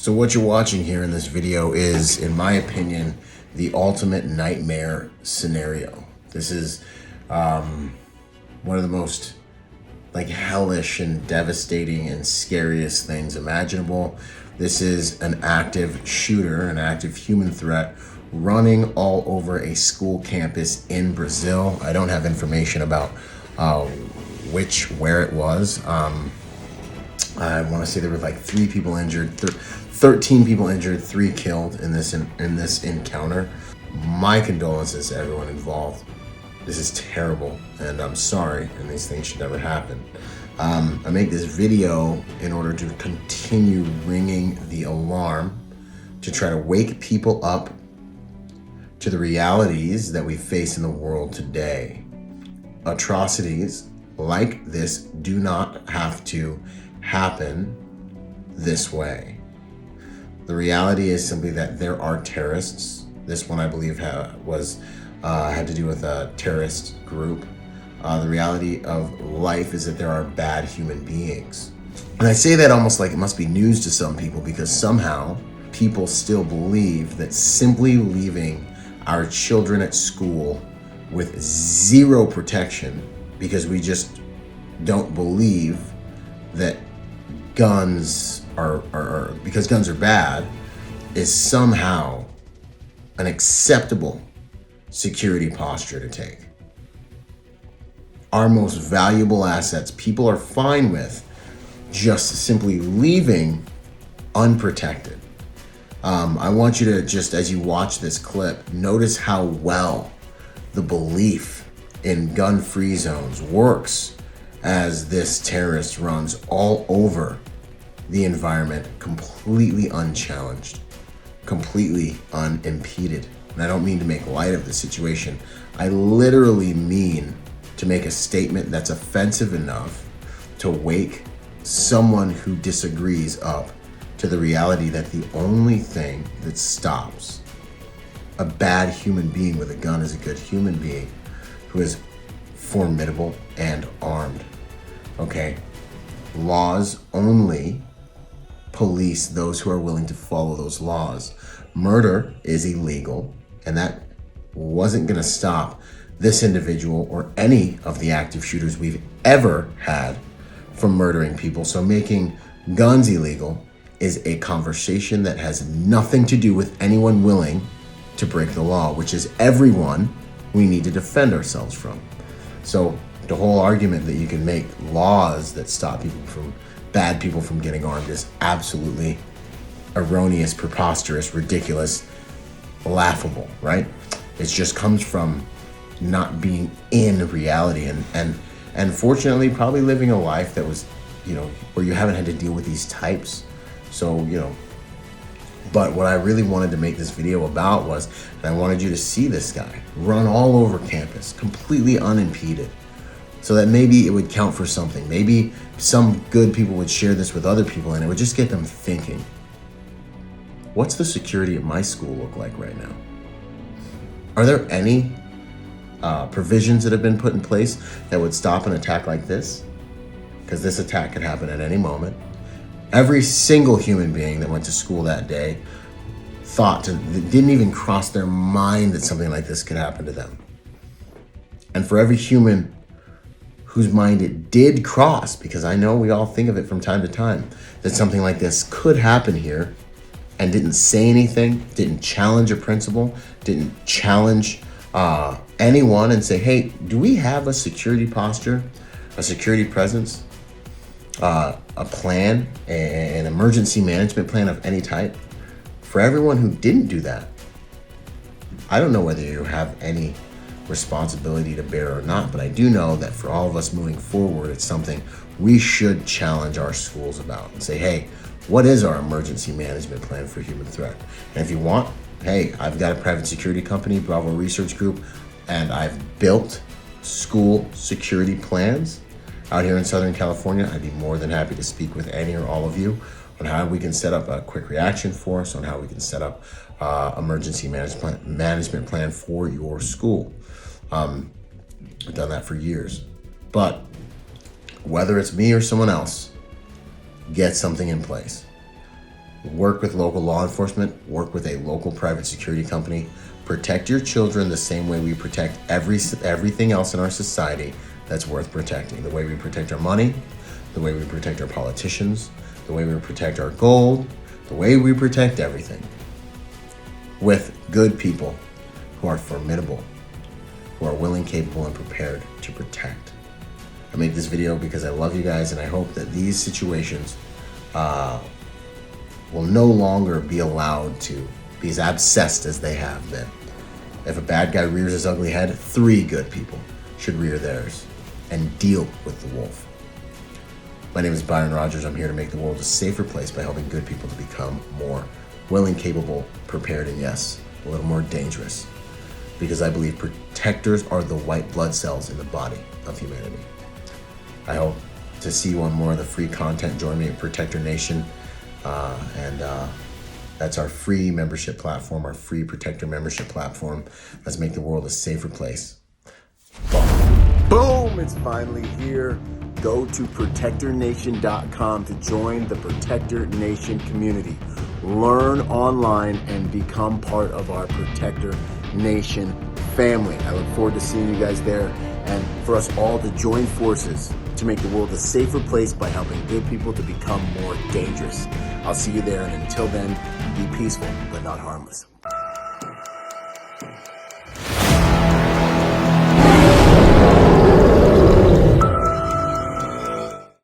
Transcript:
So what you're watching here in this video is, in my opinion, the ultimate nightmare scenario. This is one of the most hellish and devastating and scariest things imaginable. This is an active shooter, an active human threat running all over a school campus in Brazil. I don't have information about where it was. I want to say there were 3 people injured, 13 people injured, 3 killed in this encounter. My condolences to everyone involved. This is terrible, and I'm sorry, and these things should never happen. I make this video in order to continue ringing the alarm, to try to wake people up to the realities that we face in the world today. Atrocities like this do not have to happen this way. The reality is simply that there are terrorists. This one, I believe, had to do with a terrorist group. The reality of life is that there are bad human beings. And I say that almost like it must be news to some people, because somehow people still believe that simply leaving our children at school with zero protection, because we just don't believe that guns because guns are bad, is somehow an acceptable security posture to take. Our most valuable assets, people are fine with just simply leaving unprotected. I want you to just, as you watch this clip, notice how well the belief in gun-free zones works as this terrorist runs all over the environment, completely unchallenged, completely unimpeded. And I don't mean to make light of the situation. I literally mean to make a statement that's offensive enough to wake someone who disagrees up to the reality that the only thing that stops a bad human being with a gun is a good human being who is formidable and armed. Okay? Laws only police those who are willing to follow those laws. Murder is illegal, and that wasn't going to stop this individual or any of the active shooters we've ever had from murdering people. So making guns illegal is a conversation that has nothing to do with anyone willing to break the law, which is everyone we need to defend ourselves from. So the whole argument that you can make laws that stop bad people from getting armed is absolutely erroneous, preposterous, ridiculous, laughable, right? It just comes from not being in reality and fortunately probably living a life that was, where you haven't had to deal with these types. So, but what I really wanted to make this video about was, and I wanted you to see this guy run all over campus, completely unimpeded, so that maybe it would count for something. Maybe some good people would share this with other people, and it would just get them thinking, what's the security at my school look like right now? Are there any provisions that have been put in place that would stop an attack like this? Because this attack could happen at any moment. Every single human being that went to school that day didn't even cross their mind that something like this could happen to them. And for every human whose mind it did cross, because I know we all think of it from time to time, that something like this could happen here, and didn't say anything, didn't challenge a principal, didn't challenge anyone and say, hey, do we have a security posture, a security presence, a plan, an emergency management plan of any type? For everyone who didn't do that, I don't know whether you have any responsibility to bear or not, but I do know that for all of us moving forward, it's something we should challenge our schools about and say, hey, what is our emergency management plan for human threat? And if you want, hey, I've got a private security company, Bravo Research Group, and I've built school security plans out here in Southern California. I'd be more than happy to speak with any or all of you on how we can set up a quick reaction force, on how we can set up emergency management plan for your school. I've done that for years. But whether it's me or someone else, get something in place. Work with local law enforcement, work with a local private security company. Protect your children the same way we protect everything else in our society that's worth protecting. The way we protect our money, the way we protect our politicians, the way we protect our gold, the way we protect everything. With good people who are formidable, who are willing, capable, and prepared to protect. I make this video because I love you guys, and I hope that these situations will no longer be allowed to be as obsessed as they have been. If a bad guy rears his ugly head, 3 good people should rear theirs and deal with the wolf. My name is Byron Rodgers. I'm here to make the world a safer place by helping good people to become more willing, capable, prepared, and yes, a little more dangerous. Because I believe protectors are the white blood cells in the body of humanity. I hope to see you on more of the free content. Join me at Protector Nation. That's our free membership platform, our free Protector membership platform. Let's make the world a safer place. Boom! It's finally here. Go to protectornation.com to join the Protector Nation community. Learn online and become part of our Protector Nation family. I look forward to seeing you guys there and for us all to join forces to make the world a safer place by helping good people to become more dangerous. I'll see you there, and until then, be peaceful but not harmless.